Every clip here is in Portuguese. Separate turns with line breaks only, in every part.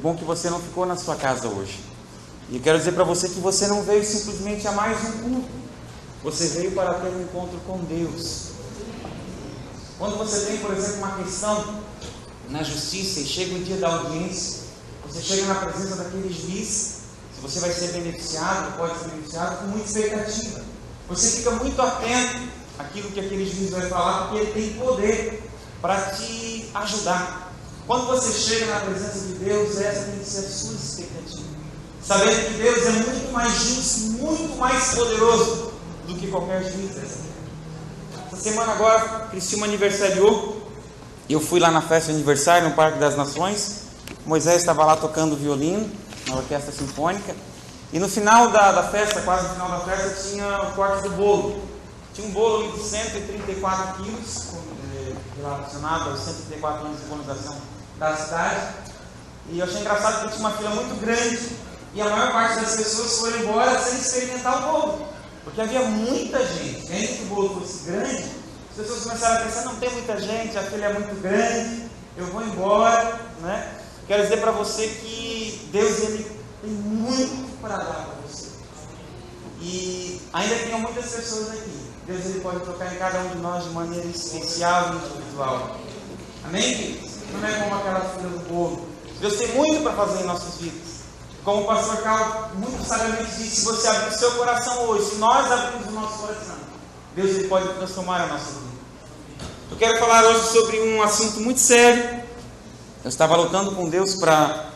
bom que você não ficou na sua casa hoje. E eu quero dizer para você que você não veio simplesmente a mais um culto. Você veio para ter um encontro com Deus. Quando você tem, por exemplo, uma questão na justiça e chega o dia da audiência, você chega na presença daquele juiz, se você vai ser beneficiado, pode ser beneficiado, com muita expectativa. Você fica muito atento àquilo que aquele juiz vai falar, porque ele tem poder para te ajudar. Quando você chega na presença de Deus, essa tem que ser a sua expectativa. Sabendo que Deus é muito mais justo, muito mais poderoso do que qualquer juiz dessa terra. Essa semana agora, Criciúma aniversariou. Eu fui lá na festa de aniversário no Parque das Nações. Moisés estava lá tocando violino na orquestra sinfônica. E no final da festa, quase no final da festa, tinha o corte do bolo. Tinha um bolo ali de 134 quilos, relacionado aos 134 anos de colonização da cidade. E eu achei engraçado que tinha uma fila muito grande. E a maior parte das pessoas foram embora sem experimentar o bolo. Porque havia muita gente. E ainda que o bolo fosse grande, as pessoas começaram a pensar, não tem muita gente, a fila é muito grande, eu vou embora, né? Quero dizer para você que Deus ele tem muito para dar para você. E ainda que tenham muitas pessoas aqui, Deus ele pode tocar em cada um de nós de maneira especial e individual. Amém, queridos? Não é como aquela fila do bolo. Deus tem muito para fazer em nossas vidas. Como o pastor Carlos muito sabiamente disse, se você abrir o seu coração hoje, se nós abrirmos o nosso coração, Deus ele pode transformar a nossa vida. Eu quero falar hoje sobre um assunto muito sério. Eu estava lutando com Deus para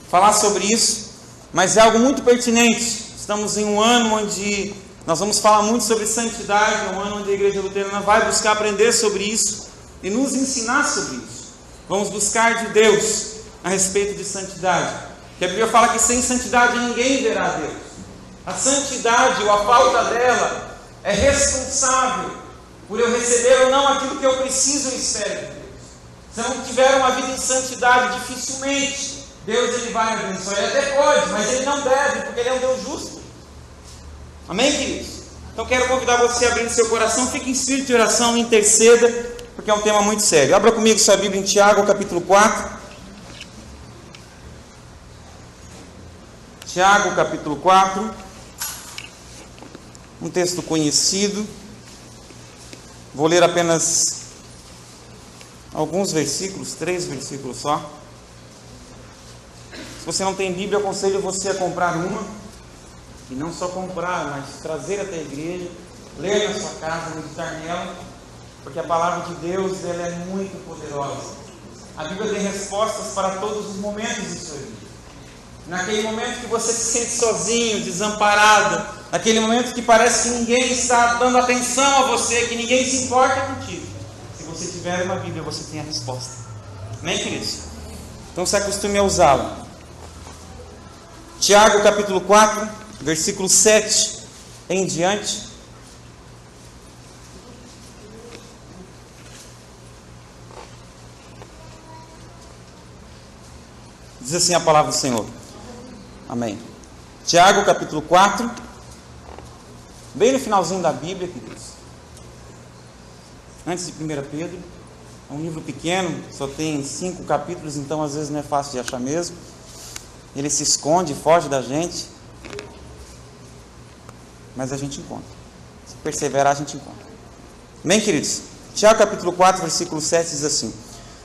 falar sobre isso, mas é algo muito pertinente. Estamos em um ano onde nós vamos falar muito sobre santidade, é um ano onde a Igreja Luterana vai buscar aprender sobre isso e nos ensinar sobre isso. Vamos buscar de Deus a respeito de santidade. Porque a Bíblia fala que sem santidade ninguém verá Deus. A santidade ou a falta dela é responsável por eu receber ou não aquilo que eu preciso e espero de Deus. Se eu não tiver uma vida em santidade, dificilmente Deus ele vai me abençoar. Ele até pode, mas ele não deve, porque ele é um Deus justo. Amém, queridos? Então quero convidar você a abrir seu coração, fique em espírito de oração, interceda, porque é um tema muito sério. Abra comigo sua Bíblia em Tiago, capítulo 4. Tiago, capítulo 4, um texto conhecido. Vou ler apenas alguns versículos, 3 versículos só. Se você não tem Bíblia, aconselho você a comprar uma, e não só comprar, mas trazer até a igreja, ler na sua casa, meditar nela, porque a palavra de Deus ela é muito poderosa. A Bíblia tem respostas para todos os momentos de sua vida. Naquele momento que você se sente sozinho, desamparado, naquele momento que parece que ninguém está dando atenção a você, que ninguém se importa contigo, se você tiver uma Bíblia, você tem a resposta. Amém, queridos? Então se acostume a usá-la. Tiago capítulo 4, versículo 7 em diante. Diz assim a palavra do Senhor. Amém. Tiago capítulo 4, bem no finalzinho da Bíblia, queridos. Antes de 1 Pedro. É um livro pequeno, só tem 5 capítulos, então às vezes não é fácil de achar mesmo. Ele se esconde, foge da gente. Mas a gente encontra. Se perseverar, a gente encontra. Amém, queridos? Tiago capítulo 4, versículo 7 diz assim: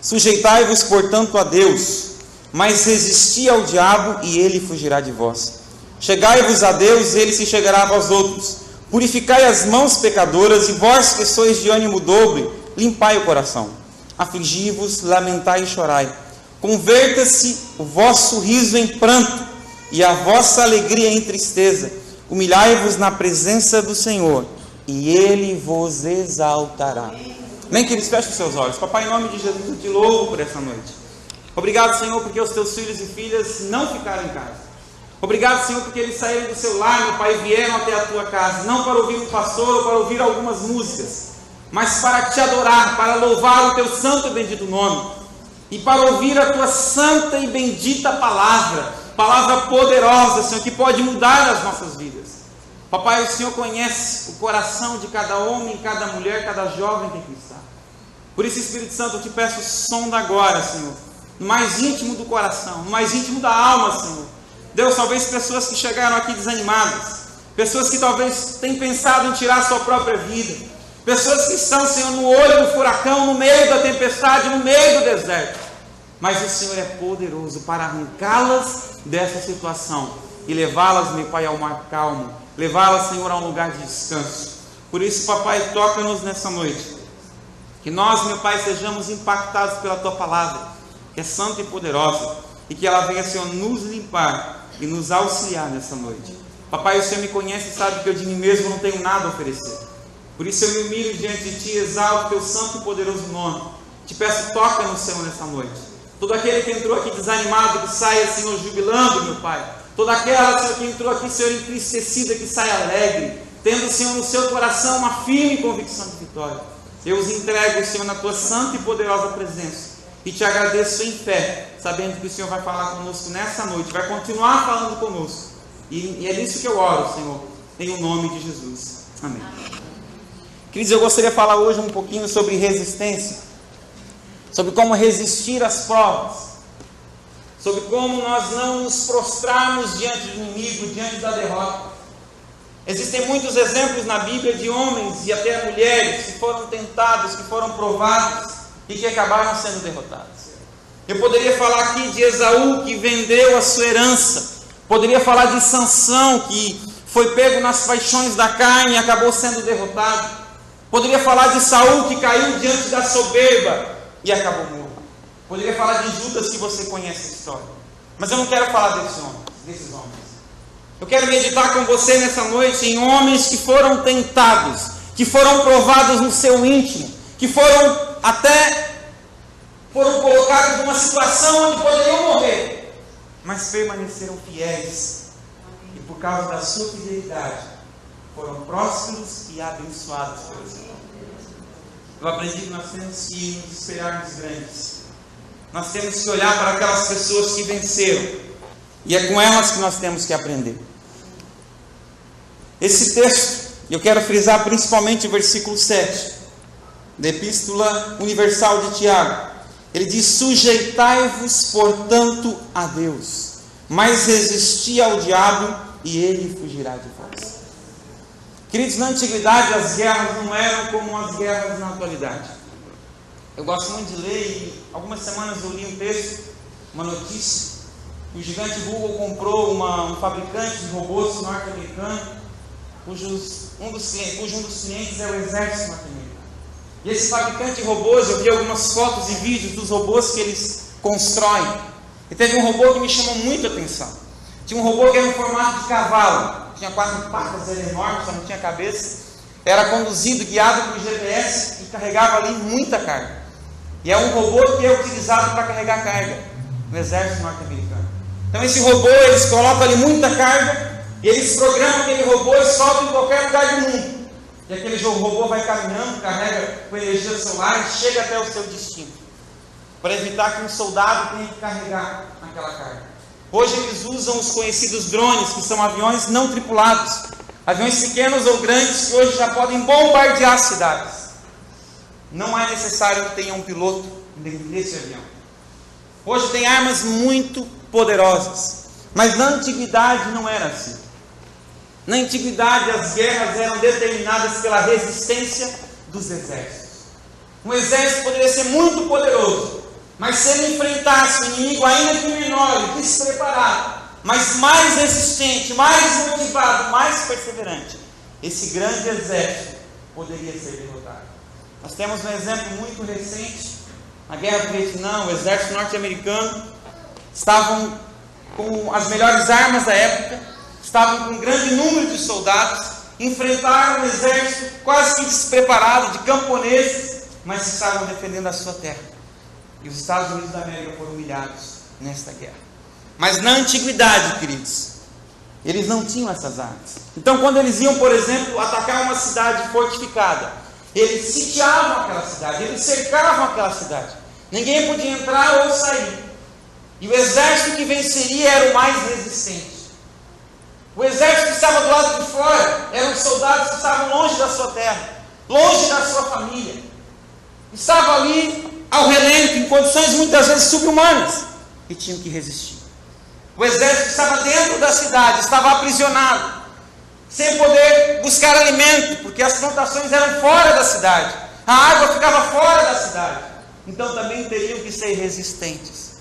Sujeitai-vos, portanto, a Deus, mas resisti ao diabo, e ele fugirá de vós. Chegai-vos a Deus, e ele se chegará a vós outros. Purificai as mãos pecadoras, e vós que sois de ânimo dobre, limpai o coração. Afligi-vos, lamentai e chorai. Converta-se o vosso riso em pranto, e a vossa alegria em tristeza. Humilhai-vos na presença do Senhor, e ele vos exaltará. Nem que eles fechem os seus olhos. Papai, em nome de Jesus, eu te louvo por essa noite. Obrigado, Senhor, porque os teus filhos e filhas não ficaram em casa. Obrigado, Senhor, porque eles saíram do seu lar, meu Pai, e vieram até a tua casa, não para ouvir um pastor ou para ouvir algumas músicas, mas para te adorar, para louvar o teu santo e bendito nome, e para ouvir a tua santa e bendita palavra, palavra poderosa, Senhor, que pode mudar as nossas vidas. Papai, o Senhor conhece o coração de cada homem, cada mulher, cada jovem que aqui está. Por isso, Espírito Santo, eu te peço, sonda agora, Senhor, no mais íntimo do coração, no mais íntimo da alma, Senhor. Deus, talvez pessoas que chegaram aqui desanimadas, pessoas que talvez tenham pensado em tirar a sua própria vida, pessoas que estão, Senhor, no olho do furacão, no meio da tempestade, no meio do deserto. Mas o Senhor é poderoso para arrancá-las dessa situação e levá-las, meu Pai, ao mar calmo, levá-las, Senhor, a um lugar de descanso. Por isso, papai, toca-nos nessa noite, que nós, meu Pai, sejamos impactados pela Tua palavra, que é santa e poderosa, e que ela venha, Senhor, nos limpar e nos auxiliar nessa noite. Papai, o Senhor me conhece e sabe que eu de mim mesmo não tenho nada a oferecer. Por isso eu me humilho diante de Ti, exalto Teu santo e poderoso nome. Te peço, toca no Senhor nessa noite. Todo aquele que entrou aqui desanimado, que saia, Senhor, jubilando, meu Pai. Toda aquela, Senhor, que entrou aqui, Senhor, entristecida, que saia alegre, tendo, Senhor, no seu coração uma firme convicção de vitória. Eu os entrego, Senhor, na Tua santa e poderosa presença. E Te agradeço em fé, sabendo que o Senhor vai falar conosco nessa noite, vai continuar falando conosco. E é nisso que eu oro, Senhor, em o nome de Jesus. Amém. Queridos, eu gostaria de falar hoje um pouquinho sobre resistência, sobre como resistir às provas, sobre como nós não nos prostrarmos diante do inimigo, diante da derrota. Existem muitos exemplos na Bíblia de homens e até mulheres que foram tentados, que foram provados e que acabaram sendo derrotados. Eu poderia falar aqui de Esaú, que vendeu a sua herança. Poderia falar de Sansão, que foi pego nas paixões da carne e acabou sendo derrotado. Poderia falar de Saul, que caiu diante da soberba e acabou morto. Poderia falar de Judas, que você conhece a história. Mas eu não quero falar desses homens. Eu quero meditar com você nessa noite em homens que foram tentados, que foram provados no seu íntimo, que foram colocados numa situação onde poderiam morrer, mas permaneceram fiéis, e por causa da sua fidelidade, foram prósperos e abençoados pelo Senhor. Eu aprendi que nós temos que nos espelhar nos grandes, nós temos que olhar para aquelas pessoas que venceram, e é com elas que nós temos que aprender. Esse texto, eu quero frisar principalmente o versículo 7, da Epístola Universal de Tiago. Ele diz: sujeitai-vos, portanto, a Deus, mas resisti ao diabo, e ele fugirá de vós. Queridos, na antiguidade as guerras não eram como as guerras na atualidade. Eu gosto muito de ler, e algumas semanas eu li um texto, uma notícia, que o gigante Google comprou um fabricante de robôs norte-americano, cujo um dos clientes é o exército norte-americano. E esse fabricante de robôs, eu vi algumas fotos e vídeos dos robôs que eles constroem. E teve um robô que me chamou muito a atenção. Tinha um robô que era no formato de cavalo, tinha 4 patas, era enorme, só não tinha cabeça. Era conduzido, guiado por GPS e carregava ali muita carga. E é um robô que é utilizado para carregar carga no exército norte-americano. Então esse robô, eles colocam ali muita carga e eles programam aquele robô e soltam em qualquer lugar do mundo. E aquele robô vai caminhando, carrega com energia solar e chega até o seu destino, para evitar que um soldado tenha que carregar aquela carga. Hoje eles usam os conhecidos drones, que são aviões não tripulados, aviões pequenos ou grandes que hoje já podem bombardear cidades. Não é necessário que tenha um piloto dentro desse avião. Hoje tem armas muito poderosas, mas na antiguidade não era assim. Na antiguidade as guerras eram determinadas pela resistência dos exércitos. Um exército poderia ser muito poderoso, mas se ele enfrentasse um inimigo ainda que menor, despreparado, mas mais resistente, mais motivado, mais perseverante, esse grande exército poderia ser derrotado. Nós temos um exemplo muito recente, na Guerra do Vietnã. O exército norte-americano estavam com as melhores armas da época, estavam com um grande número de soldados, enfrentaram um exército quase que despreparado, de camponeses, mas que estavam defendendo a sua terra. E os Estados Unidos da América foram humilhados nesta guerra. Mas na antiguidade, queridos, eles não tinham essas armas. Então quando eles iam, por exemplo, atacar uma cidade fortificada, eles sitiavam aquela cidade, eles cercavam aquela cidade. Ninguém podia entrar ou sair. E o exército que venceria era o mais resistente. O exército que estava do lado de fora eram soldados que estavam longe da sua terra, longe da sua família. Estavam ali ao relento, em condições muitas vezes subhumanas, e tinham que resistir. O exército estava dentro da cidade, estava aprisionado, sem poder buscar alimento, porque as plantações eram fora da cidade, a água ficava fora da cidade, então também teriam que ser resistentes.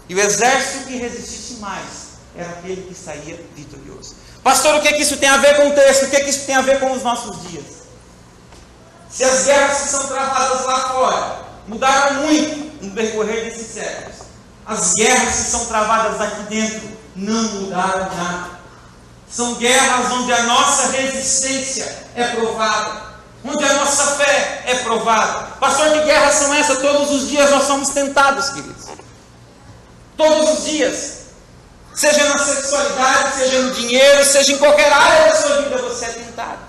E o exército que resistisse mais era aquele que saía vitorioso. Pastor, o que isso tem a ver com o texto? O que isso tem a ver com os nossos dias? Se as guerras que são travadas lá fora mudaram muito no decorrer desses séculos, as guerras que são travadas aqui dentro não mudaram nada. São guerras onde a nossa resistência é provada, onde a nossa fé é provada. Pastor, que guerras são essas? Todos os dias nós somos tentados, queridos. Todos os dias. Seja na sexualidade, seja no dinheiro, seja em qualquer área da sua vida, você é tentado.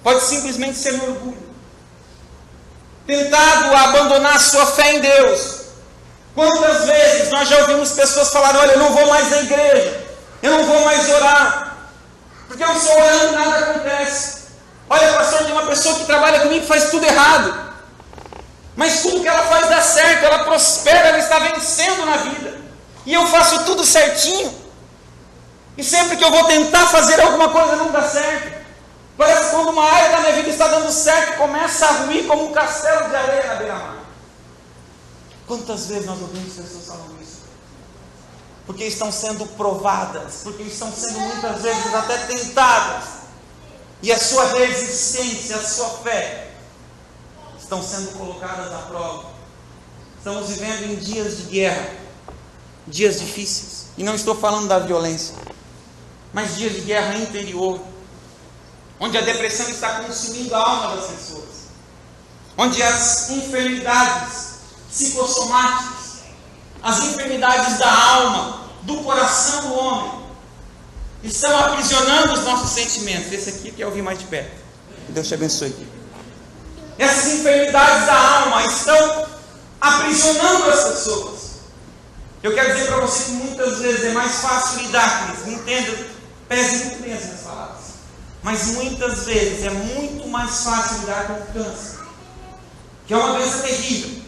Pode simplesmente ser no orgulho. Tentado a abandonar a sua fé em Deus. Quantas vezes nós já ouvimos pessoas falar: olha, eu não vou mais à igreja, eu não vou mais orar, porque eu só orando nada acontece. Olha, pastor, tem uma pessoa que trabalha comigo que faz tudo errado, mas tudo que ela faz dá certo, ela prospera, ela está vencendo na vida, e eu faço tudo certinho, e sempre que eu vou tentar fazer alguma coisa não dá certo. Parece que quando uma área da minha vida está dando certo, começa a ruir como um castelo de areia na beira-mar. Quantas vezes nós ouvimos pessoas falando isso? Porque estão sendo provadas, porque estão sendo muitas vezes até tentadas, e a sua resistência, a sua fé estão sendo colocadas à prova. Estamos vivendo em dias de guerra, dias difíceis, e não estou falando da violência, mas dias de guerra interior, onde a depressão está consumindo a alma das pessoas, onde as enfermidades psicossomáticas, as enfermidades da alma, do coração do homem, estão aprisionando os nossos sentimentos. Esse aqui que eu ouvi mais de perto. Deus te abençoe. Essas enfermidades da alma estão aprisionando as pessoas. Eu quero dizer para você que muitas vezes é mais fácil lidar com isso. Entenda, pese muito bem as minhas palavras. Mas muitas vezes é muito mais fácil lidar com o câncer, que é uma doença terrível.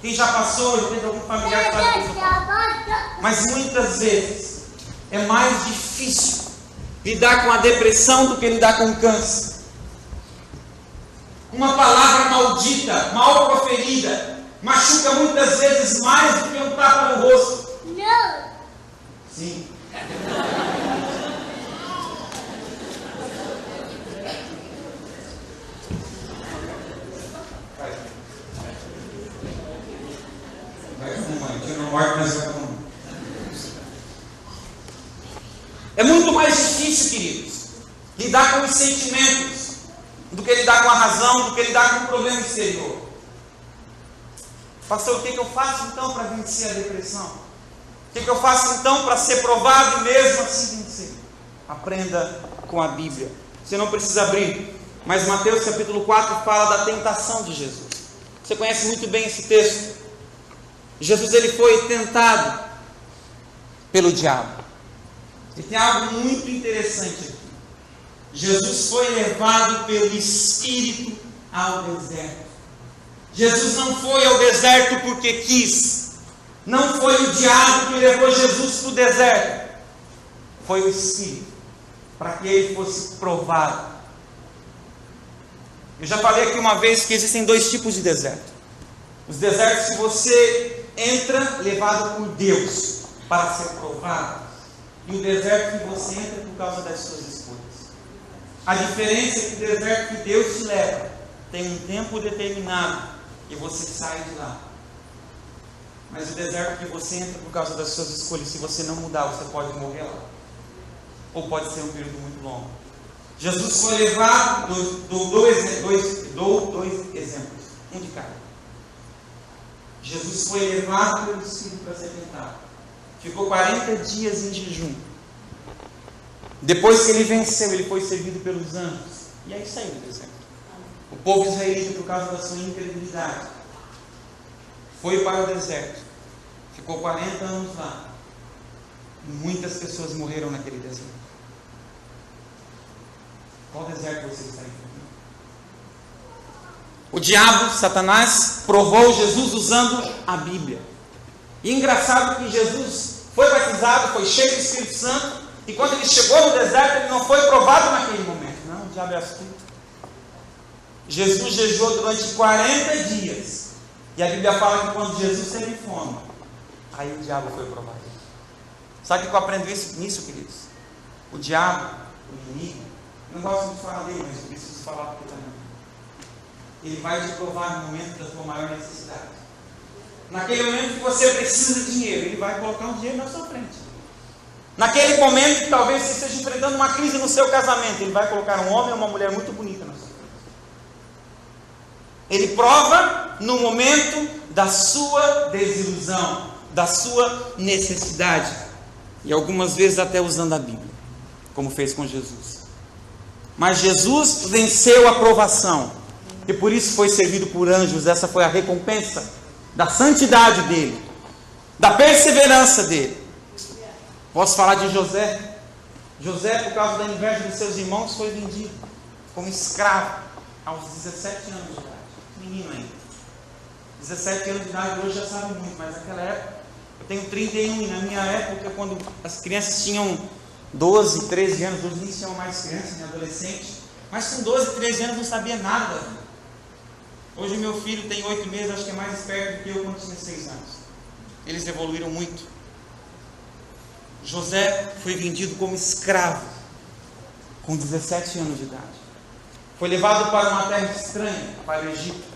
Quem já passou, já teve algum familiar que sabe disso. Mas muitas vezes é mais difícil lidar com a depressão do que lidar com o câncer. Uma palavra maldita, mal proferida, machuca muitas vezes mais do que um tapa no rosto. Não. Sim. É muito mais difícil, queridos, lidar com os sentimentos do que lidar com a razão, do que lidar com o problema exterior. Pastor, o que eu faço então para vencer a depressão? O que eu faço então para ser provado e mesmo assim vencer? Aprenda com a Bíblia. Você não precisa abrir, mas Mateus capítulo 4 fala da tentação de Jesus. Você conhece muito bem esse texto. Jesus, ele foi tentado pelo diabo. E tem algo muito interessante aqui. Jesus foi levado pelo Espírito ao deserto. Jesus não foi ao deserto porque quis. Não foi o diabo que levou Jesus para o deserto. Foi o Espírito, para que ele fosse provado. Eu já falei aqui uma vez que existem dois tipos de deserto. Os desertos que você entra levado por Deus para ser provado, e o deserto que você entra por causa das suas escolhas. A diferença é que o deserto que Deus te leva tem um tempo determinado e você sai de lá. Mas o deserto que você entra por causa das suas escolhas, se você não mudar, você pode morrer lá, ou pode ser um período muito longo. Jesus foi levado, dou dois exemplos, um de cada. Jesus foi levado pelo Espírito para ser tentado. Ficou 40 dias em jejum. Depois que ele venceu, ele foi servido pelos anjos. E aí saiu do deserto. O povo israelita, por causa da sua incredulidade, foi para o deserto. Ficou 40 anos lá. E muitas pessoas morreram naquele deserto. Qual deserto você está enfrentando? O diabo, Satanás, provou Jesus usando a Bíblia. E engraçado que Jesus foi batizado, foi cheio do Espírito Santo, e quando ele chegou no deserto, ele não foi provado naquele momento. Não, o diabo é astuto. Jesus jejuou durante 40 dias. E a Bíblia fala que quando Jesus teve fome, aí o diabo foi provado. Sabe o que eu aprendo nisso, queridos? O diabo, o inimigo, não gosto de falar dele, mas eu preciso falar porque também. Ele vai te provar no momento da tua maior necessidade. Naquele momento que você precisa de dinheiro, ele vai colocar um dinheiro na sua frente. Naquele momento que talvez você esteja enfrentando uma crise no seu casamento, ele vai colocar um homem ou uma mulher muito bonita na sua frente. Ele prova no momento da sua desilusão, da sua necessidade. E algumas vezes até usando a Bíblia, como fez com Jesus. Mas Jesus venceu a provação. E por isso foi servido por anjos. Essa foi a recompensa da santidade dele, da perseverança dele. Posso falar de José? José, por causa da inveja dos seus irmãos, foi vendido como escravo aos 17 anos de idade. Menino ainda. 17 anos de idade hoje já sabe muito, mas naquela época, eu tenho 31 e na minha época, quando as crianças tinham 12, 13 anos, hoje nem se chamam mais crianças, nem adolescentes, mas com 12, 13 anos não sabia nada da vida. Hoje meu filho tem 8 meses, acho que é mais esperto do que eu quando tinha 6 anos. Eles evoluíram muito. José foi vendido como escravo com 17 anos de idade. Foi levado para uma terra estranha, para o Egito.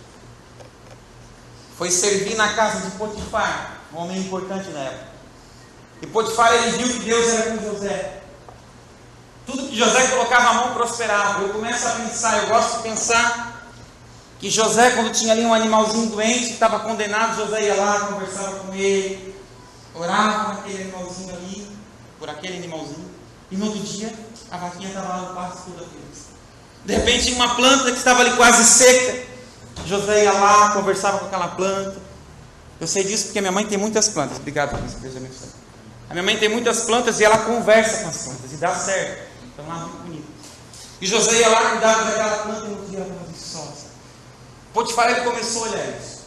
Foi servir na casa de Potifar, um homem importante na época. E Potifar, ele viu que Deus era com José. Tudo que José colocava a mão prosperava. Eu começo a pensar, eu gosto de pensar que José, quando tinha ali um animalzinho doente, que estava condenado, José ia lá, conversava com ele, orava naquele animalzinho ali, por aquele animalzinho, e no outro dia, a vaquinha estava lá no pasto toda feliz. De repente, tinha uma planta que estava ali quase seca, José ia lá, conversava com aquela planta. Eu sei disso porque minha mãe tem muitas plantas. Obrigado por isso, Deus abençoe. A minha mãe tem muitas plantas e ela conversa com as plantas, e dá certo. Então lá, muito bonito. E José ia lá, cuidava daquela planta, e no outro dia ela estava viçosa. Potifar, ele começou a olhar isso.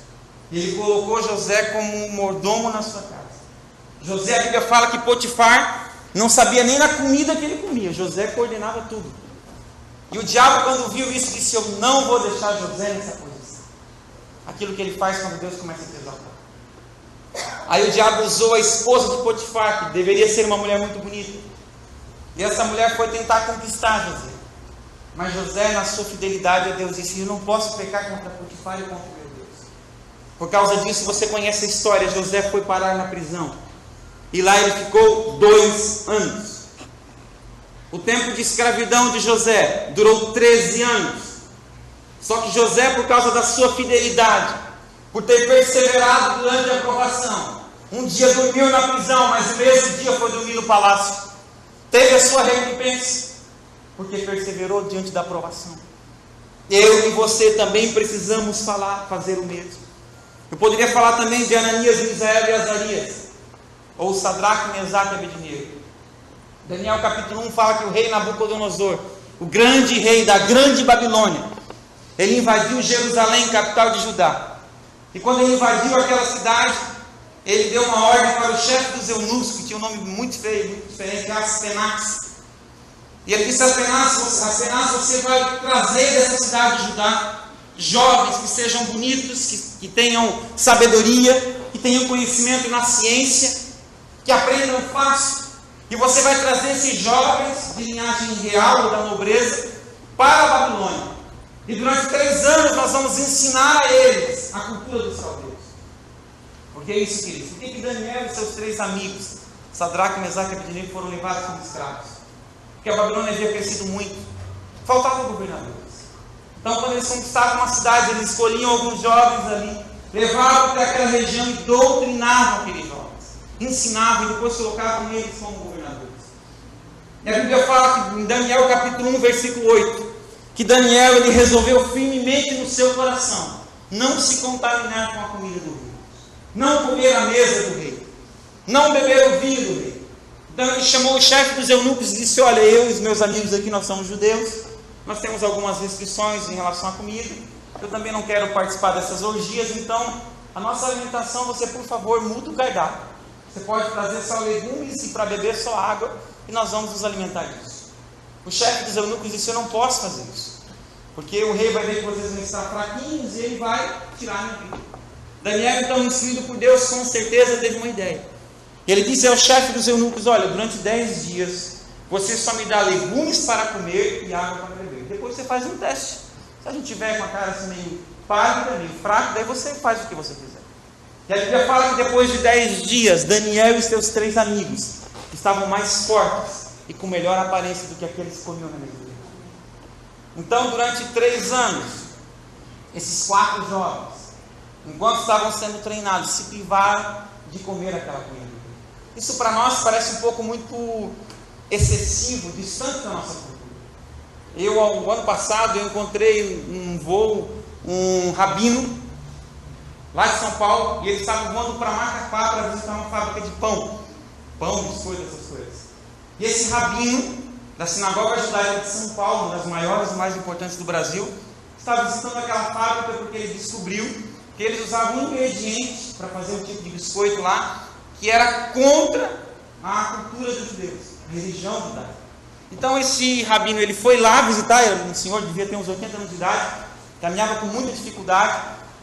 E ele colocou José como um mordomo na sua casa. José, a Bíblia fala que Potifar não sabia nem da comida que ele comia. José coordenava tudo. E o diabo, quando viu isso, disse: eu não vou deixar José nessa posição. Aquilo que ele faz quando Deus começa a te exaltar. Aí o diabo usou a esposa de Potifar, que deveria ser uma mulher muito bonita. E essa mulher foi tentar conquistar José. Mas José, na sua fidelidade a Deus, disse: eu não posso pecar contra Potifar e contra meu Deus. Por causa disso, você conhece a história. José foi parar na prisão. E lá ele ficou 2 anos. O tempo de escravidão de José durou 13 anos. Só que José, por causa da sua fidelidade, por ter perseverado durante a provação, um dia dormiu na prisão, mas no mesmo dia foi dormir no palácio. Teve a sua recompensa, porque perseverou diante da provação. Eu e você também precisamos fazer o mesmo. Eu poderia falar também de Ananias, Misael e Azarias, ou Sadraque, Mesaque e Abednego. Daniel capítulo 1 fala que o rei Nabucodonosor, o grande rei da grande Babilônia, ele invadiu Jerusalém, capital de Judá. E quando ele invadiu aquela cidade, ele deu uma ordem para o chefe dos eunucos, que tinha um nome muito feio, muito diferente, Aspenax. E ele disse: Aspenax, você vai trazer dessa cidade de Judá jovens que sejam bonitos, que tenham sabedoria, que tenham conhecimento na ciência, que aprendam fácil. E você vai trazer esses jovens de linhagem real ou da nobreza para a Babilônia. E durante 3 anos nós vamos ensinar a eles a cultura dos caldeus. Porque é isso, queridos. Por que Daniel e seus 3 amigos, Sadraque, Mesaque e Abednego, foram levados como escravos? Porque a Babilônia havia crescido muito. Faltavam governadores. Então, quando eles conquistavam uma cidade, eles escolhiam alguns jovens ali, levavam para aquela região e doutrinavam aqueles jovens. Ensinavam e depois colocavam eles como governadores. E a Bíblia fala que em Daniel capítulo 1, versículo 8, que Daniel, ele resolveu firmemente no seu coração não se contaminar com a comida do rei, não comer a mesa do rei, não beber o vinho do rei. Então ele chamou o chefe dos eunucos e disse: olha, eu e os meus amigos aqui, nós somos judeus, nós temos algumas restrições em relação à comida. eu também não quero participar dessas orgias, então a nossa alimentação, você por favor muda o cardápio. Você pode trazer só legumes e para beber só água, e nós vamos nos alimentar disso. O chefe dos eunucos disse: eu não posso fazer isso, porque o rei vai ver que vocês vão estar fraquinhos e ele vai tirar a minha vida. Daniel, então, instruído por Deus, com certeza teve uma ideia. Ele disse ao chefe dos eunucos: olha, durante 10 dias, você só me dá legumes para comer e água para beber. Depois você faz um teste. Se a gente tiver com a cara assim meio pálida, meio fraca, daí você faz o que você quiser. E a Bíblia fala que depois de 10 dias, Daniel e seus 3 amigos estavam mais fortes e com melhor aparência do que aqueles que comiam na mesa dele. Então, durante 3 anos, esses 4 jovens, enquanto estavam sendo treinados, se privaram de comer aquela comida. Isso para nós parece um pouco muito excessivo, distante da nossa cultura. O ano passado, eu encontrei um voo, um rabino, lá de São Paulo, e ele estava voando para Macapá para visitar uma fábrica de pão, biscoito, essas coisas. E esse rabino, da sinagoga judaica de São Paulo, uma das maiores e mais importantes do Brasil, estava visitando aquela fábrica porque ele descobriu que eles usavam um ingrediente para fazer um tipo de biscoito lá, que era contra a cultura dos judeus, a religião judaica. Então esse rabino, ele foi lá visitar, um senhor devia ter uns 80 anos de idade, caminhava com muita dificuldade,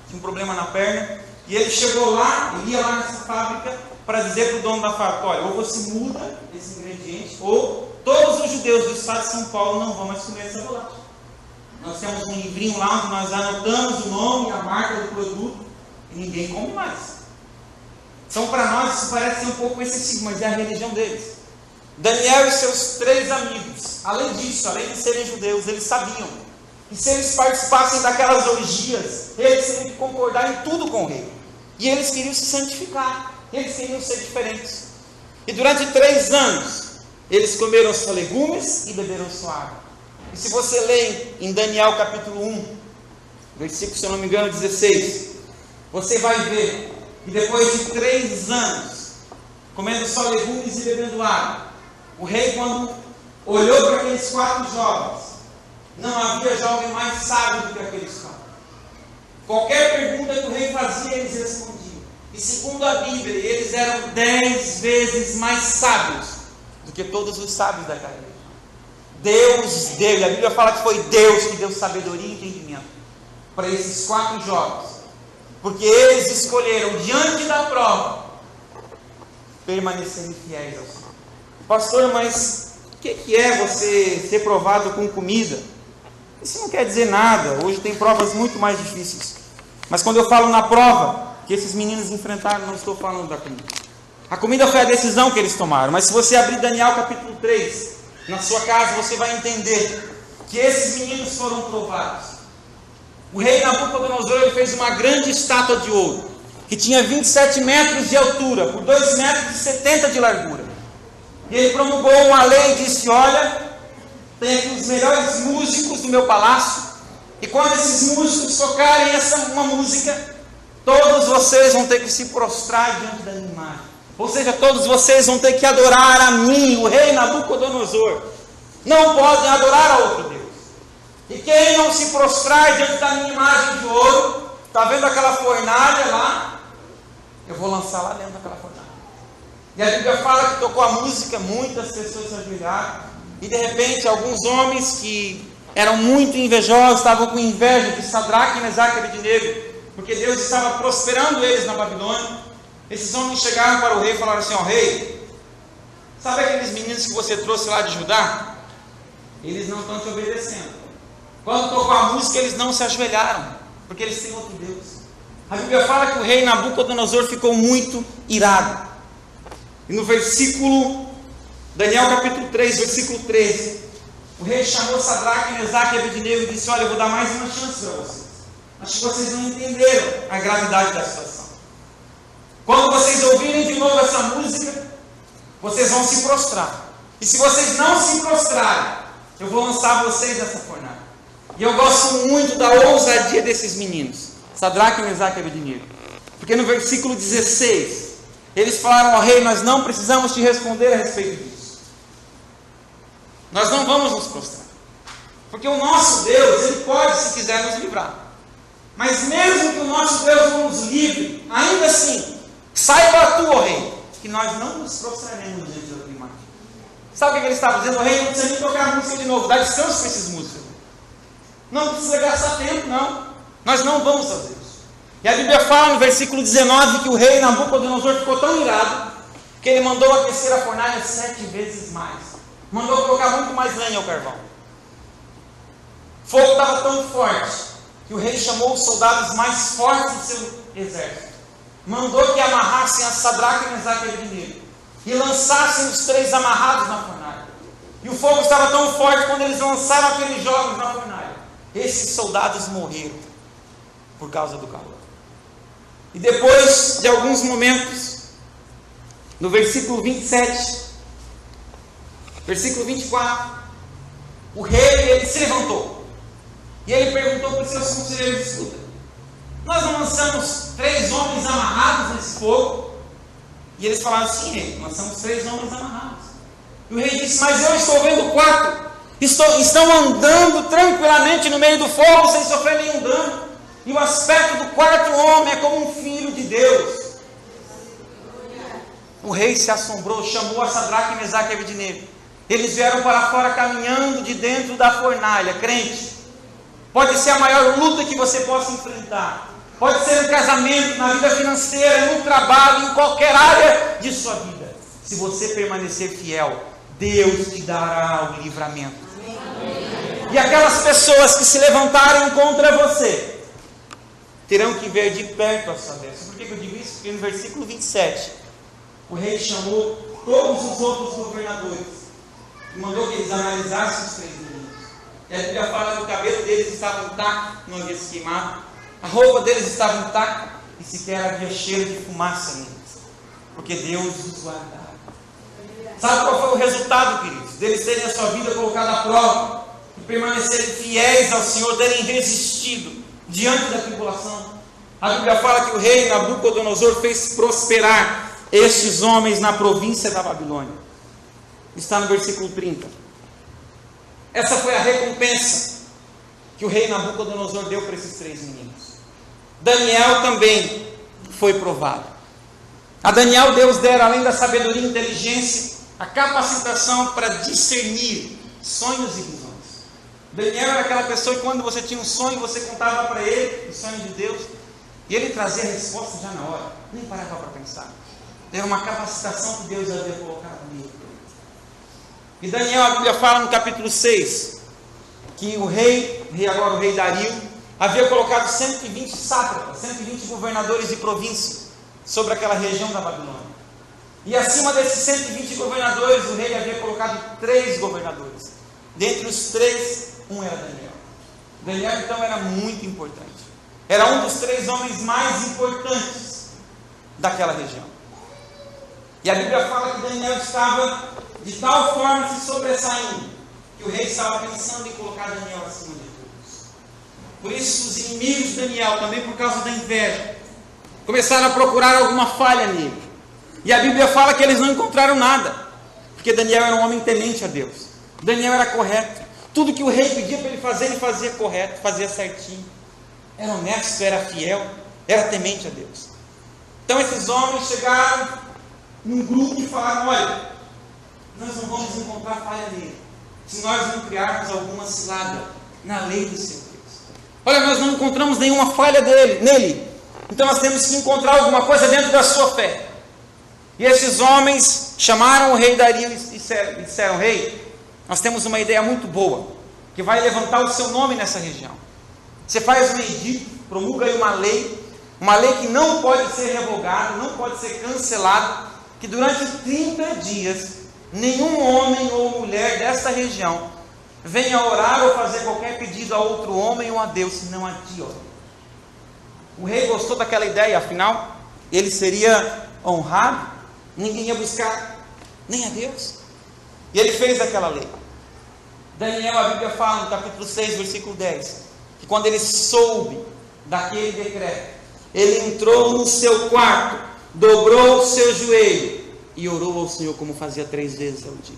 tinha um problema na perna, e ele chegou lá, ele ia lá nessa fábrica para dizer para o dono da fábrica: olha, ou você muda esse ingrediente, ou todos os judeus do estado de São Paulo não vão mais comer essa bolacha. Nós temos um livrinho lá onde nós anotamos o nome e a marca do produto, e ninguém come mais. Então, para nós, isso parece ser um pouco excessivo, mas é a religião deles. Daniel e seus 3 amigos, além disso, além de serem judeus, eles sabiam que se eles participassem daquelas orgias, eles teriam que concordar em tudo com o rei. E eles queriam se santificar, eles queriam ser diferentes. E durante 3 anos, eles comeram só legumes e beberam só água. E se você lê em Daniel capítulo 1, versículo, se eu não me engano, 16, você vai ver que depois de 3 anos, comendo só legumes e bebendo água, o rei, quando olhou para aqueles 4 jovens, não havia jovem mais sábio do que aqueles 4. Qualquer pergunta que o rei fazia, eles respondiam. E segundo a Bíblia, eles eram 10 vezes mais sábios do que todos os sábios daquela região. Deus deu, e a Bíblia fala que foi Deus que deu sabedoria e entendimento para esses 4 jovens, porque eles escolheram, diante da prova, permanecerem fiéis ao Senhor. Pastor, mas o que é você ser provado com comida? Isso não quer dizer nada. Hoje tem provas muito mais difíceis. Mas quando eu falo na prova que esses meninos enfrentaram, não estou falando da comida. A comida foi a decisão que eles tomaram. Mas se você abrir Daniel capítulo 3, na sua casa, você vai entender que esses meninos foram provados. O rei Nabucodonosor, ele fez uma grande estátua de ouro, que tinha 27 metros de altura, por 2 metros e 70 de largura. E ele promulgou uma lei e disse: olha, tem aqui os melhores músicos do meu palácio, e quando esses músicos tocarem uma música, todos vocês vão ter que se prostrar diante da minha imagem. Ou seja, todos vocês vão ter que adorar a mim, o rei Nabucodonosor. Não podem adorar a outro Deus. E quem não se prostrar diante da minha imagem de ouro, está vendo aquela fornalha lá? Eu vou lançar lá dentro daquela fornalha. E a Bíblia fala que tocou a música, muitas pessoas se ajoelharam, e de repente alguns homens que eram muito invejosos, estavam com inveja de Sadraque, Mesaque e Abednego, porque Deus estava prosperando eles na Babilônia. Esses homens chegaram para o rei e falaram assim: ó rei, sabe aqueles meninos que você trouxe lá de Judá? Eles não estão te obedecendo. Quando tocou a música, eles não se ajoelharam, porque eles têm outro Deus. A Bíblia fala que o rei Nabucodonosor ficou muito irado. E no versículo, Daniel capítulo 3, versículo 13, o rei chamou Sadraque, Mesaque e Abednego e disse: olha, eu vou dar mais uma chance para vocês. Acho que vocês não entenderam a gravidade da situação. Quando vocês ouvirem de novo essa música, vocês vão se prostrar. E se vocês não se prostrarem, eu vou lançar vocês dessa fornalha. E eu gosto muito da ousadia desses meninos, Sadraque, Mesaque e Abednego, porque no versículo 16, eles falaram ao rei: nós não precisamos te responder a respeito disso. Nós não vamos nos prostrar, porque o nosso Deus, Ele pode, se quiser, nos livrar. Mas mesmo que o nosso Deus não nos livre, ainda assim, saiba tu, ó rei, que nós não nos prostraremos diante da tua imagem. Sabe o que ele está dizendo? O rei não precisa nem tocar a música de novo, dá descanso para esses músicos. Não precisa gastar tempo, não. Nós não vamos fazer isso. E a Bíblia fala no versículo 19 que o rei Nabucodonosor ficou tão irado que ele mandou aquecer a fornalha 7 vezes mais. Mandou colocar muito mais lenha ao carvão. O fogo estava tão forte que o rei chamou os soldados mais fortes do seu exército. Mandou que amarrassem a Sadraque, Mesaque e Abednego e lançassem os 3 amarrados na fornalha. E o fogo estava tão forte quando eles lançaram aqueles jovens na fornalha. Esses soldados morreram por causa do calor. E depois de alguns momentos, no versículo 27, versículo 24, o rei ele se levantou e ele perguntou para os seus conselheiros: escuta, nós não lançamos 3 homens amarrados nesse fogo? E eles falaram: sim, rei, lançamos 3 homens amarrados. E o rei disse: mas eu estou vendo 4, estão andando tranquilamente no meio do fogo sem sofrer nenhum dano. E o aspecto do 4º homem é como um filho de Deus. O rei se assombrou, chamou a Sadraque, Mesaque e Abednego. Eles vieram para fora caminhando de dentro da fornalha. Crente, pode ser a maior luta que você possa enfrentar. Pode ser no casamento, na vida financeira, no trabalho, em qualquer área de sua vida. Se você permanecer fiel, Deus te dará o livramento. E aquelas pessoas que se levantarem contra você terão que ver de perto a sua bênção. Por que eu digo isso? Porque no versículo 27, o rei chamou todos os outros governadores e mandou que eles analisassem os 3 meninos. E a Bíblia fala que o cabelo deles estava intacto, não havia se queimado, a roupa deles estava intacta e sequer havia cheiro de fumaça neles, porque Deus os guardava. Sabe qual foi o resultado, queridos? Deles terem a sua vida colocada à prova e permanecerem fiéis ao Senhor, terem resistido diante da tribulação. A Bíblia fala que o rei Nabucodonosor fez prosperar estes homens na província da Babilônia. Está no versículo 30. Essa foi a recompensa que o rei Nabucodonosor deu para esses 3 meninos. Daniel também foi provado. A Daniel Deus dera, além da sabedoria e inteligência, a capacitação para discernir sonhos e visões. Daniel era aquela pessoa que quando você tinha um sonho, você contava para ele o sonho de Deus, e ele trazia a resposta já na hora, nem parava para pensar. Era uma capacitação que Deus havia colocado nele. E Daniel, a Bíblia fala no capítulo 6, que o rei Dario, havia colocado 120 sátrapas, 120 governadores de província sobre aquela região da Babilônia. E acima desses 120 governadores, o rei havia colocado 3 governadores. Dentre os 3, um era Daniel. Daniel então era muito importante. Era um dos 3 homens mais importantes daquela região. E a Bíblia fala que Daniel estava de tal forma se sobressaindo, que o rei estava pensando em colocar Daniel acima de todos. Por isso os inimigos de Daniel, também por causa da inveja, começaram a procurar alguma falha nele. E a Bíblia fala que eles não encontraram nada, porque Daniel era um homem temente a Deus. Daniel era correto. Tudo que o rei pedia para ele fazia correto, fazia certinho. Era honesto, era fiel, era temente a Deus. Então esses homens chegaram num grupo e falaram: olha, nós não vamos encontrar falha nele, se nós não criarmos alguma cilada na lei do seu Deus. Olha, nós não encontramos nenhuma falha nele, então nós temos que encontrar alguma coisa dentro da sua fé. E esses homens chamaram o rei Dario e disseram: rei, nós temos uma ideia muito boa, que vai levantar o seu nome nessa região. Você faz um edito, promulga aí uma lei que não pode ser revogada, não pode ser cancelada, que durante 30 dias, nenhum homem ou mulher desta região venha orar ou fazer qualquer pedido a outro homem ou a Deus, senão a ti, ó. O rei gostou daquela ideia, afinal, ele seria honrado, ninguém ia buscar nem a Deus. E ele fez aquela lei. Daniel, a Bíblia fala no capítulo 6, versículo 10, que quando ele soube daquele decreto, ele entrou no seu quarto, dobrou o seu joelho e orou ao Senhor como fazia 3 vezes ao dia.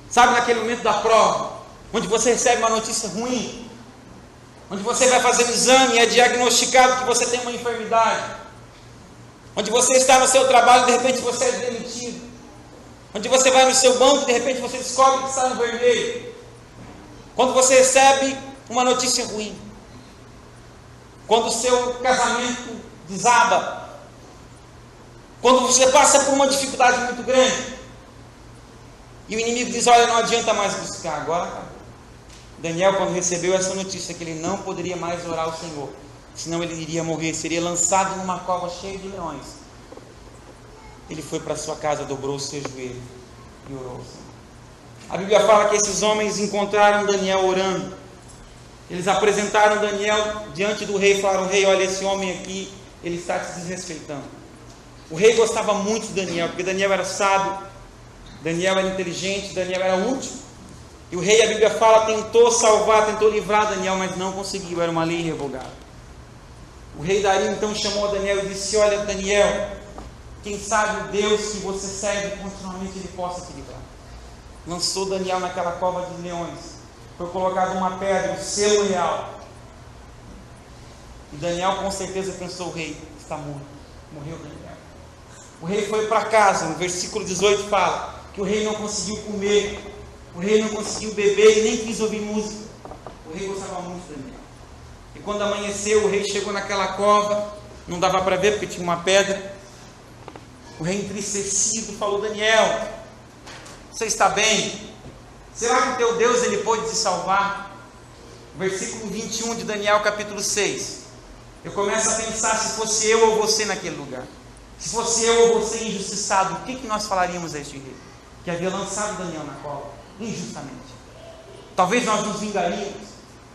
Sabe, naquele momento da prova, onde você recebe uma notícia ruim, onde você vai fazer um exame e é diagnosticado que você tem uma enfermidade, onde você está no seu trabalho e de repente você é demitido, onde você vai no seu banco e de repente você descobre que está no vermelho, quando você recebe uma notícia ruim, quando o seu casamento desaba, quando você passa por uma dificuldade muito grande, e o inimigo diz: olha, não adianta mais buscar, agora acabou. Daniel, quando recebeu essa notícia que ele não poderia mais orar ao Senhor, senão ele iria morrer, seria lançado numa cova cheia de leões, ele foi para sua casa, dobrou o seu joelho e orou ao Senhor. A Bíblia fala que esses homens encontraram Daniel orando. Eles apresentaram Daniel diante do rei e falaram: rei, olha, esse homem aqui, ele está te desrespeitando. O rei gostava muito de Daniel, porque Daniel era sábio, Daniel era inteligente, Daniel era útil. E o rei, a Bíblia fala, tentou salvar, tentou livrar Daniel, mas não conseguiu, era uma lei irrevogável. O rei Dario então chamou a Daniel e disse: olha, Daniel, quem sabe o Deus que você serve continuamente, ele possa te livrar. Lançou Daniel naquela cova de leões, foi colocado uma pedra, um selo real. E Daniel com certeza pensou: o rei está morto, morreu Daniel. O rei foi para casa, no versículo 18 fala que o rei não conseguiu comer, o rei não conseguiu beber e nem quis ouvir música. O rei gostava muito de Daniel. E quando amanheceu, o rei chegou naquela cova, não dava para ver porque tinha uma pedra. O rei entristecido falou: Daniel, você está bem? Será que o teu Deus ele pôde te salvar? Versículo 21 de Daniel capítulo 6. Eu começo a pensar, se fosse eu ou você naquele lugar, se fosse eu ou você injustiçado, o que nós falaríamos a este rei? Que havia lançado Daniel na cova, injustamente. Talvez nós nos vingaríamos,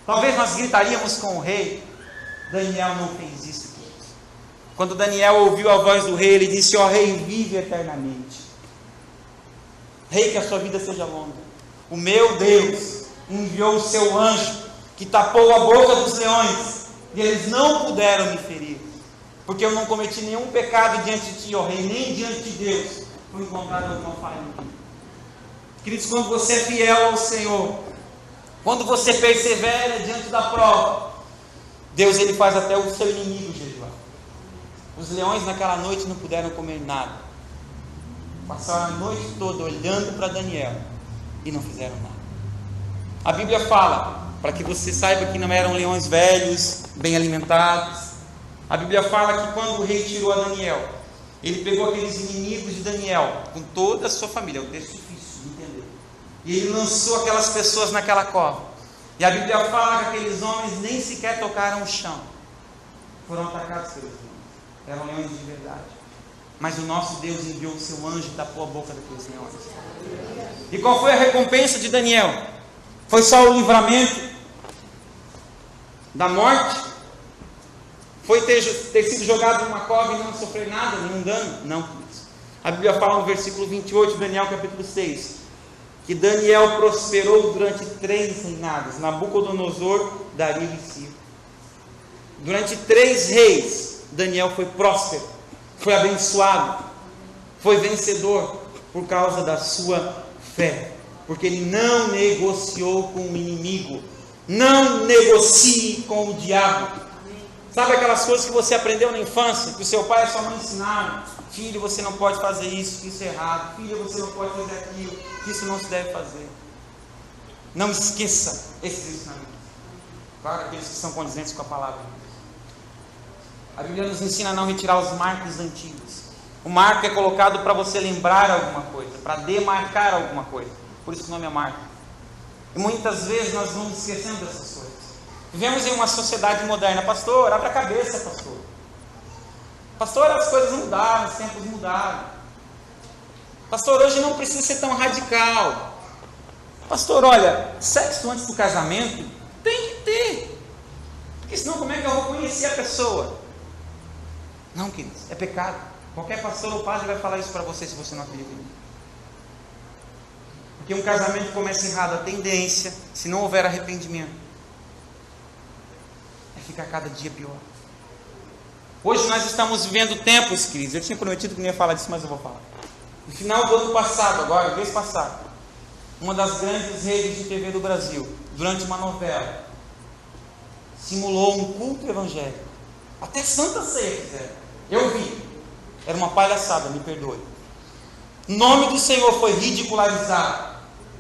talvez nós gritaríamos com o rei. Daniel não fez isso, queridos. Quando Daniel ouviu a voz do rei, ele disse: ó rei, vive eternamente. Rei, que a sua vida seja longa. O meu Deus enviou o seu anjo, que tapou a boca dos leões, e eles não puderam me ferir, porque eu não cometi nenhum pecado diante de ti, ó rei, nem diante de Deus foi encontrado alguma falha em mim. Queridos, quando você é fiel ao Senhor, quando você persevera diante da prova, Deus ele faz até o seu inimigo jejuar. Os leões naquela noite não puderam comer nada, passaram a noite toda olhando para Daniel e não fizeram nada. A Bíblia fala, para que você saiba que não eram leões velhos, bem alimentados. A Bíblia fala que quando o rei tirou a Daniel, ele pegou aqueles inimigos de Daniel, com toda a sua família, é um texto difícil de entender, e ele lançou aquelas pessoas naquela cova. E a Bíblia fala que aqueles homens nem sequer tocaram o chão, foram atacados pelos leões, eram leões de verdade. Mas o nosso Deus enviou o seu anjo e tapou a boca daqueles leões. E qual foi a recompensa de Daniel? Foi só o livramento da morte? Foi ter sido jogado numa cova e não sofrer nada, nenhum dano? Não. A Bíblia fala no versículo 28 de Daniel capítulo 6, que Daniel prosperou durante 3 reinados, Nabucodonosor, Dario e Ciro. Durante 3 reis, Daniel foi próspero, foi abençoado, foi vencedor, por causa da sua fé, porque ele não negociou com o inimigo. Não negocie com o diabo. Sabe aquelas coisas que você aprendeu na infância, que o seu pai e a sua mãe ensinaram? Filho, você não pode fazer isso, que isso é errado. Filho, você não pode fazer aquilo, que isso não se deve fazer. Não esqueça esses ensinamentos. Claro, aqueles que são condizentes com a palavra de Deus. A Bíblia nos ensina a não retirar os marcos antigos. O marco é colocado para você lembrar alguma coisa, para demarcar alguma coisa. Por isso que o nome é marco. E muitas vezes nós vamos esquecendo dessas coisas. Vivemos em uma sociedade moderna. Pastor, abre a cabeça, pastor. Pastor, as coisas mudaram, os tempos mudaram. Pastor, hoje não precisa ser tão radical. Pastor, olha, sexo antes do casamento tem que ter. Porque senão como é que eu vou conhecer a pessoa? Não, queridos, é pecado. Qualquer pastor ou padre vai falar isso para você se você não acredita em mim. Porque um casamento começa errado, a tendência, se não houver arrependimento, é ficar cada dia pior. Hoje nós estamos vivendo tempos, queridos. Eu tinha prometido que não ia falar disso, mas eu vou falar. No final do ano passado, agora, mês passado, uma das grandes redes de TV do Brasil, durante uma novela, simulou um culto evangélico. Até Santa Ceia fizeram. Eu vi. Era uma palhaçada, me perdoe. O nome do Senhor foi ridicularizado.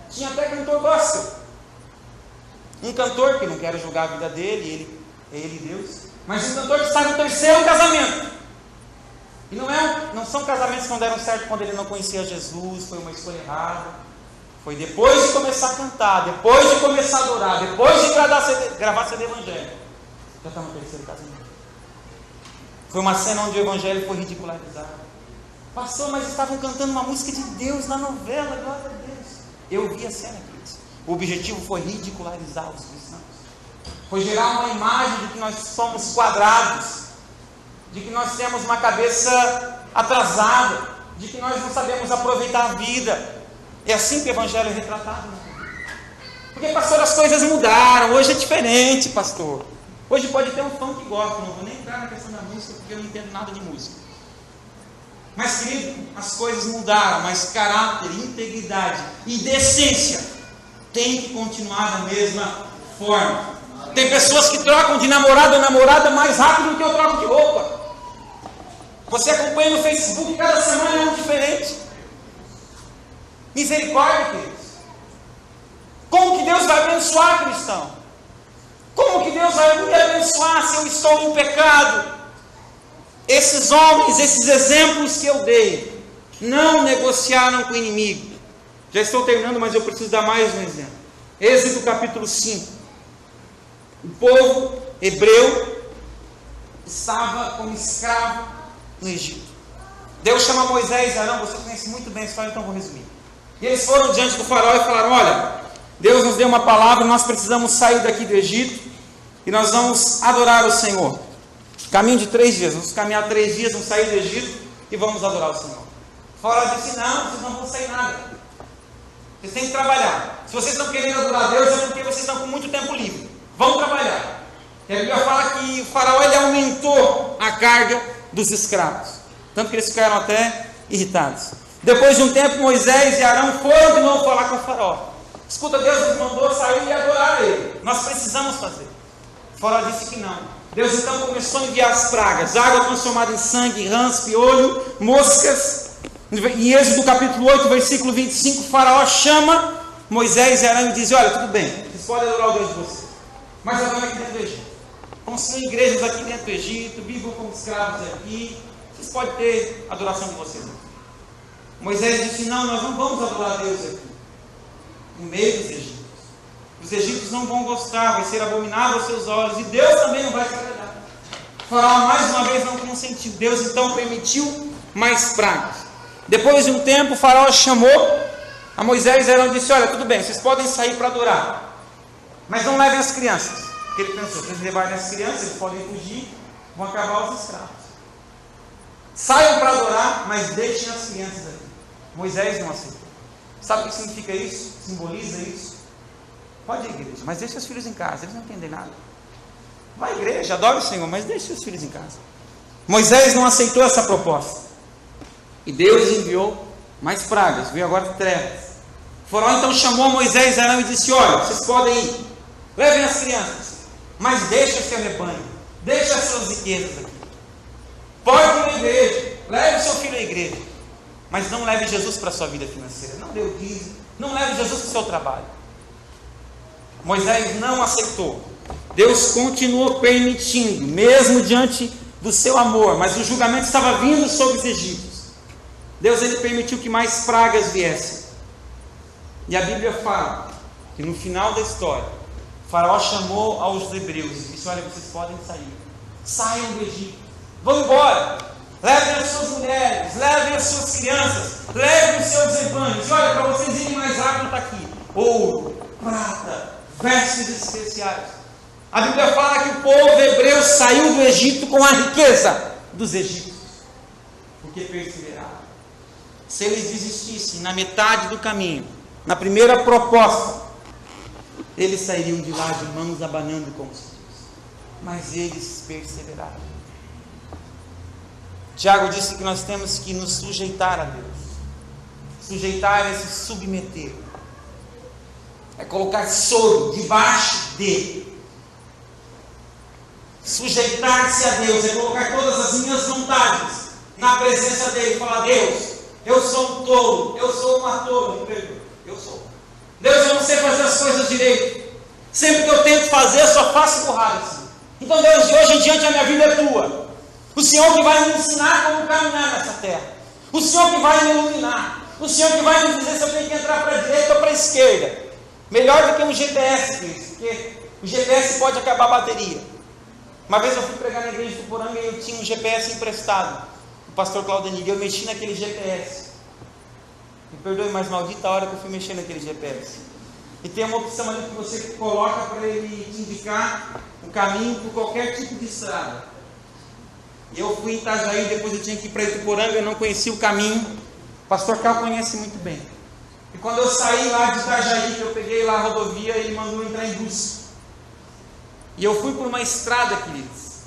Tinha até cantor gospel. Um cantor, que não quero julgar a vida dele, ele e Deus, mas um cantor que está no terceiro casamento. E não são casamentos que não deram certo quando ele não conhecia Jesus, foi uma escolha errada. Foi depois de começar a cantar, depois de começar a adorar, depois de gravar CD evangélico. Já está no terceiro casamento. Foi uma cena onde o evangelho foi ridicularizado. Pastor, mas estavam cantando uma música de Deus na novela, glória a Deus. Eu vi a cena, queridos. O objetivo foi ridicularizar os cristãos. Foi gerar uma imagem de que nós somos quadrados, de que nós temos uma cabeça atrasada, de que nós não sabemos aproveitar a vida. É assim que o evangelho é retratado. Porque, pastor, as coisas mudaram. Hoje é diferente, pastor. Hoje pode ter um fã que gosta. Não vou nem entrar na questão da música, porque eu não entendo nada de música. Mas, querido, as coisas mudaram, mas caráter, integridade e decência tem que continuar da mesma forma. Tem pessoas que trocam de namorado ou namorada mais rápido do que eu troco de roupa. Você acompanha no Facebook, cada semana é um diferente. Misericórdia, queridos. Como que Deus vai abençoar cristão? Como que Deus vai me abençoar se eu estou em pecado? Esses homens, esses exemplos que eu dei, não negociaram com o inimigo. Já estou terminando, mas eu preciso dar mais um exemplo. Êxodo capítulo 5. O povo hebreu estava como escravo no Egito. Deus chama Moisés e Arão, você conhece muito bem a história, então vou resumir. E eles foram diante do faraó e falaram: olha, Deus nos deu uma palavra, nós precisamos sair daqui do Egito e nós vamos adorar o Senhor. Caminho de 3 dias, vamos caminhar 3 dias, vamos sair do Egito e vamos adorar o Senhor. O faraó disse: não, vocês não vão sair nada. Vocês têm que trabalhar. Se vocês estão querendo adorar a Deus, é porque vocês estão com muito tempo livre. Vão trabalhar. E a Bíblia fala que o faraó ele aumentou a carga dos escravos. Tanto que eles ficaram até irritados. Depois de um tempo, Moisés e Arão foram de novo falar com o faraó. Escuta, Deus nos mandou sair e adorar ele. Nós precisamos fazer. O faraó disse que não. Deus então começou a enviar as pragas. Água transformada em sangue, rãs, piolho, moscas. Em Êxodo capítulo 8, versículo 25, o faraó chama Moisés e Arão e diz: olha, tudo bem, vocês podem adorar o Deus de vocês, mas agora aqui dentro do Egito. Construam igrejas aqui dentro do Egito, vivam como escravos aqui. Vocês podem ter adoração de vocês. Moisés disse: não, nós não vamos adorar a Deus aqui, no meio dos egípcios. Os egípcios não vão gostar, vai ser abominável aos seus olhos, e Deus também não vai se agradar. O faraó mais uma vez não consentiu. Deus então permitiu mais pragas. Depois de um tempo, o faraó chamou a Moisés e Arão e disse: olha, tudo bem, vocês podem sair para adorar, mas não levem as crianças. Porque ele pensou: se eles levarem as crianças, eles podem fugir, vão acabar os escravos. Saiam para adorar, mas deixem as crianças aqui. Moisés não aceitou. Sabe o que significa isso? Simboliza isso? Pode ir à igreja, mas deixe os filhos em casa, eles não entendem nada. Vai à igreja, adore o Senhor, mas deixe os filhos em casa. Moisés não aceitou essa proposta. E Deus enviou mais pragas, veio agora trevas. O faraó então chamou Moisés e Arão e disse: olha, vocês podem ir, levem as crianças, mas deixem o seu rebanho, deixem as suas riquezas aqui. Pode ir à igreja, leve o seu filho à igreja, mas não leve Jesus para a sua vida financeira, não dê o dízimo, não leve Jesus para o seu trabalho. Moisés não aceitou. Deus continuou permitindo, mesmo diante do seu amor, mas o julgamento estava vindo sobre os egípcios. Deus ele permitiu que mais pragas viessem. E a Bíblia fala que no final da história, o faraó chamou aos hebreus e disse: olha, vocês podem sair, saiam do Egito, vão embora, levem as suas mulheres, levem as suas crianças, levem os seus rebanhos, e olha, para vocês irem mais rápido está aqui, ouro, prata, vestes especiais. A Bíblia fala que o povo hebreu saiu do Egito com a riqueza dos egípcios, porque perseveraram. Se eles desistissem na metade do caminho, na primeira proposta, eles sairiam de lá de mãos abanando, como se diz. Mas eles perseveraram. Tiago disse que nós temos que nos sujeitar a Deus. Sujeitar é se submeter, é colocar sobre, debaixo dele. Sujeitar-se a Deus é colocar todas as minhas vontades na presença dele. Falar: Deus, eu sou um tolo, eu sou uma tola, me perdoa. Eu sou. Deus, eu não sei fazer as coisas direito. Sempre que eu tento fazer, eu só faço burrada assim. Então, Deus, de hoje em diante a minha vida é tua. O Senhor que vai me ensinar como caminhar nessa terra. O Senhor que vai me iluminar. O Senhor que vai me dizer se eu tenho que entrar para a direita ou para a esquerda. Melhor do que um GPS, Cristo, porque o GPS pode acabar a bateria. Uma vez eu fui pregar na igreja de Tuporanga e eu tinha um GPS emprestado, o pastor Claudenir, e eu mexi naquele GPS. Me perdoe, mas maldita a hora que eu fui mexer naquele GPS. E tem uma opção ali que você coloca para ele te indicar o caminho por qualquer tipo de estrada. E eu fui em Itajaí, depois eu tinha que ir para Ituporanga, eu não conhecia o caminho. O pastor Cal conhece muito bem. E quando eu saí lá de Itajaí, que eu peguei lá a rodovia, ele mandou entrar em busca. E eu fui por uma estrada, queridos,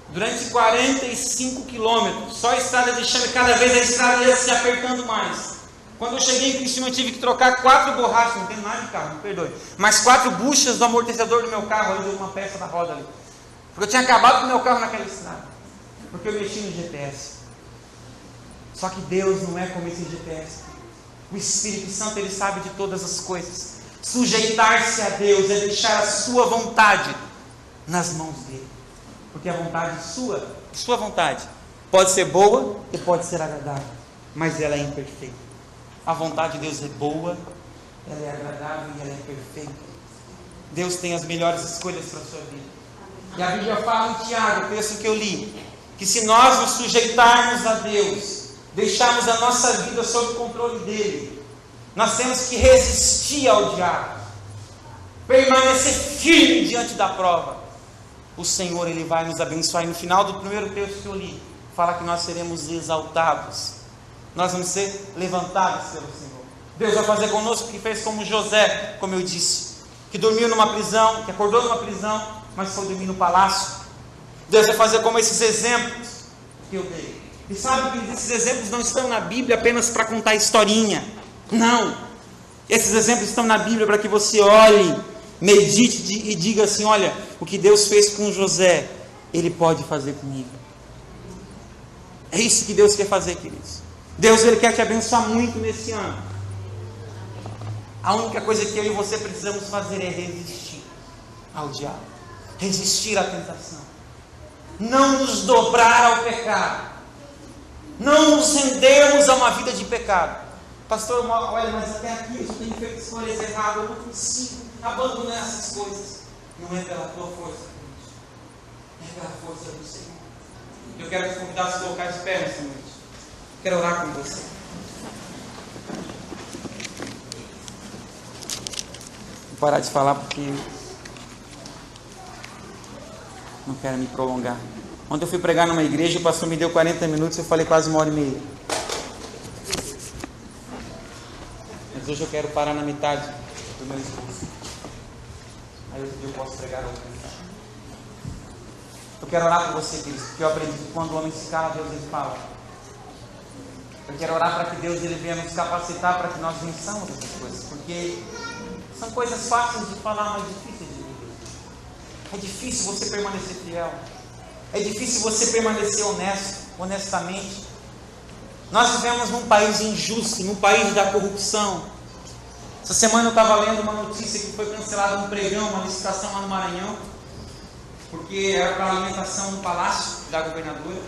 durante 45 quilômetros, só estrada de chão, e cada vez a estrada ia se apertando mais. Quando eu cheguei em Cristina, eu tive que trocar 4 borrachas, não tem nada de carro, me perdoe, mas 4 buchas do amortecedor do meu carro, ali deu uma peça da roda ali, porque eu tinha acabado com o meu carro naquela estrada, porque eu mexi no GPS. Só que Deus não é como esse GPS. O Espírito Santo, Ele sabe de todas as coisas. Sujeitar-se a Deus é deixar a sua vontade nas mãos dele, porque a vontade sua vontade, pode ser boa e pode ser agradável, mas ela é imperfeita. A vontade de Deus é boa, ela é agradável e ela é perfeita. Deus tem as melhores escolhas para a sua vida. E a Bíblia fala em Tiago, o texto que eu li, que se nós nos sujeitarmos a Deus, deixarmos a nossa vida sob o controle dele, nós temos que resistir ao diabo, permanecer firme diante da prova. O Senhor, Ele vai nos abençoar. E no final do primeiro texto que eu li, fala que nós seremos exaltados, nós vamos ser levantados pelo Senhor. Deus vai fazer conosco o que fez como José, como eu disse, que dormiu numa prisão, que acordou numa prisão, mas foi dormir no palácio. Deus vai fazer como esses exemplos que eu dei. E sabe que esses exemplos não estão na Bíblia apenas para contar historinha. Não. Esses exemplos estão na Bíblia para que você olhe, medite e diga assim: olha, o que Deus fez com José, Ele pode fazer comigo. É isso que Deus quer fazer, queridos. Deus, Ele quer te abençoar muito nesse ano. A única coisa que eu e você precisamos fazer é resistir ao diabo, resistir à tentação, não nos dobrar ao pecado, não nos rendermos a uma vida de pecado. Pastor, olha, mas até aqui eu tenho feito escolhas erradas, eu não consigo abandonar essas coisas. Não é pela tua força, é pela força do Senhor. Eu quero te convidar a se colocar de pé nessa noite. Quero orar com você. Vou parar de falar porque não quero me prolongar. Ontem eu fui pregar numa igreja, o pastor me deu 40 minutos, eu falei quase 1h30. Mas hoje eu quero parar na metade do meu discurso. Aí outro dia eu posso pregar outra. Eu quero orar por você, Cristo, porque eu aprendi que quando o homem se cala, Deus ele fala. Eu quero orar para que Deus ele venha nos capacitar para que nós vençamos essas coisas, porque são coisas fáceis de falar, mas difíceis de viver. É difícil você permanecer fiel. É difícil você permanecer honestamente. Nós vivemos num país injusto, num país da corrupção. Essa semana eu estava lendo uma notícia que foi cancelada um pregão, uma licitação lá no Maranhão, porque era para alimentação no palácio da governadora.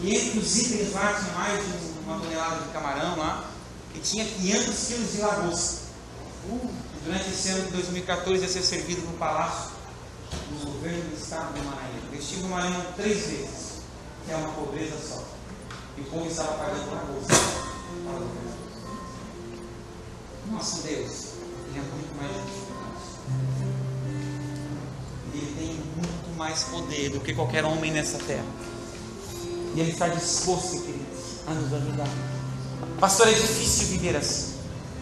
E entre os itens lá tinha mais de uma tonelada de camarão lá, e tinha 500 quilos de lagosta. Durante esse ano de 2014 ia ser servido no palácio do governo do estado do Maranhão. Eu estive no Maranhão 3 vezes, que é uma pobreza só. E o povo estava pagando lagosta. Nosso Deus, Ele é muito mais justo que nós. Ele tem muito mais poder do que qualquer homem nessa terra. E Ele está disposto, queridos, a nos ajudar. Pastor, é difícil viver assim.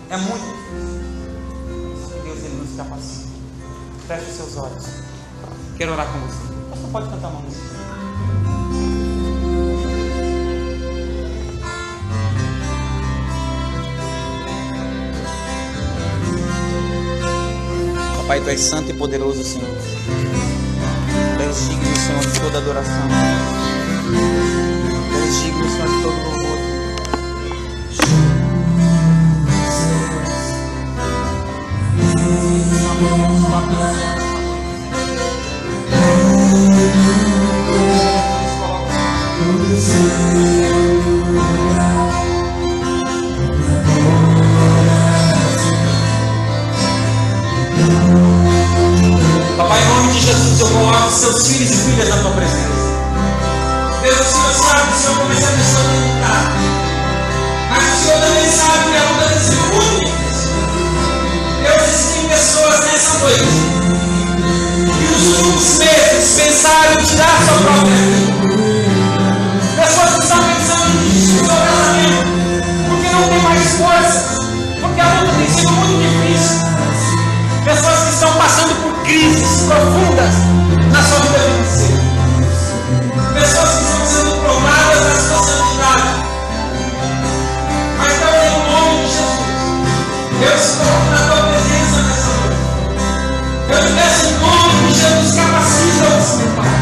É muito difícil. Só que Deus, Ele nos capacita. Feche os seus olhos. Quero orar com você. Pastor, pode cantar uma música. Pai, Tu és santo e poderoso, Senhor. Tu és digno, Senhor, toda adoração. Eres digno, Senhor, de todo louvor. Papai, em nome de Jesus, eu coloco seus filhos e filhas na tua presença. Deus, o Senhor sabe que o Senhor começa a pessoa a lutar, mas o Senhor também sabe que a luta tem sido muito difícil. Deus, existem pessoas nessa noite que nos últimos meses pensaram em tirar sua própria vida. Pessoas que estão pensando em desistir do seu casamento porque não tem mais força, porque a luta tem sido muito difícil. Pessoas que estão passando por crises profundas na sua vida financeira. Pessoas que estão sendo provadas na sua santidade. Mas Deus, em nome de Jesus, eu estou na tua presença nessa noite. Eu te peço em nome de Jesus, capacita-os, meu Pai.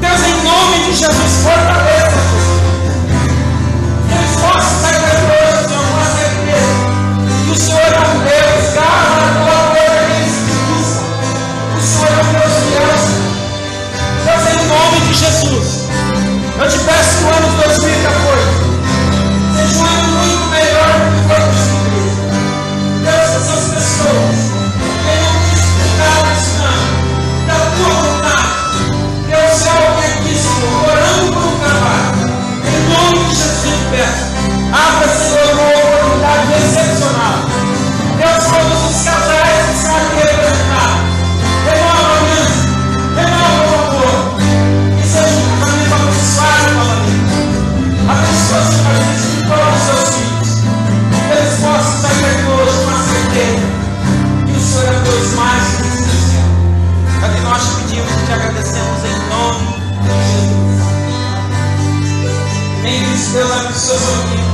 Deus, em nome de Jesus, fortaleça. Que eles possam sair daqui hoje, Senhor, com a certeza que o Senhor é um Deus, garra a tua boca que eles buscam. O Senhor é um Deus fiel. Deus, em nome de Jesus, eu te peço que o ano de 2014 seja um ano muito melhor do que foi possível. Deus, essas pessoas venham desfrutar desse ano, da tua vontade. Deus, se há alguém aqui, Senhor, orando por um trabalho, em nome de Jesus eu te peço, abra, Senhor, uma oportunidade excepcional. Deus, todos os casais que estão aqui representados, renova a mente, renova o amor, que seja um casamento abençoado novamente. Abençoa, Senhor, a gente de todos os seus filhos, que eles possam sair daqui hoje com a certeza que o Senhor é Deus mais que especial. É o que nós te pedimos e te agradecemos em nome de Jesus. Em Cristo, Deus abençoe o seu filho.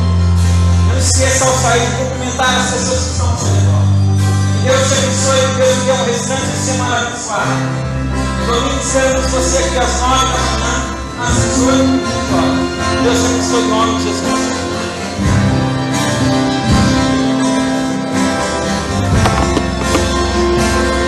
Não esqueça ao sair de cumprimentar as pessoas que estão ao seu redor. Que Deus te abençoe, que Deus te dê um restante de semana abençoada. Domingo esperamos você aqui às 9 da manhã, às 18 horas. Deus te abençoe em nome de Jesus.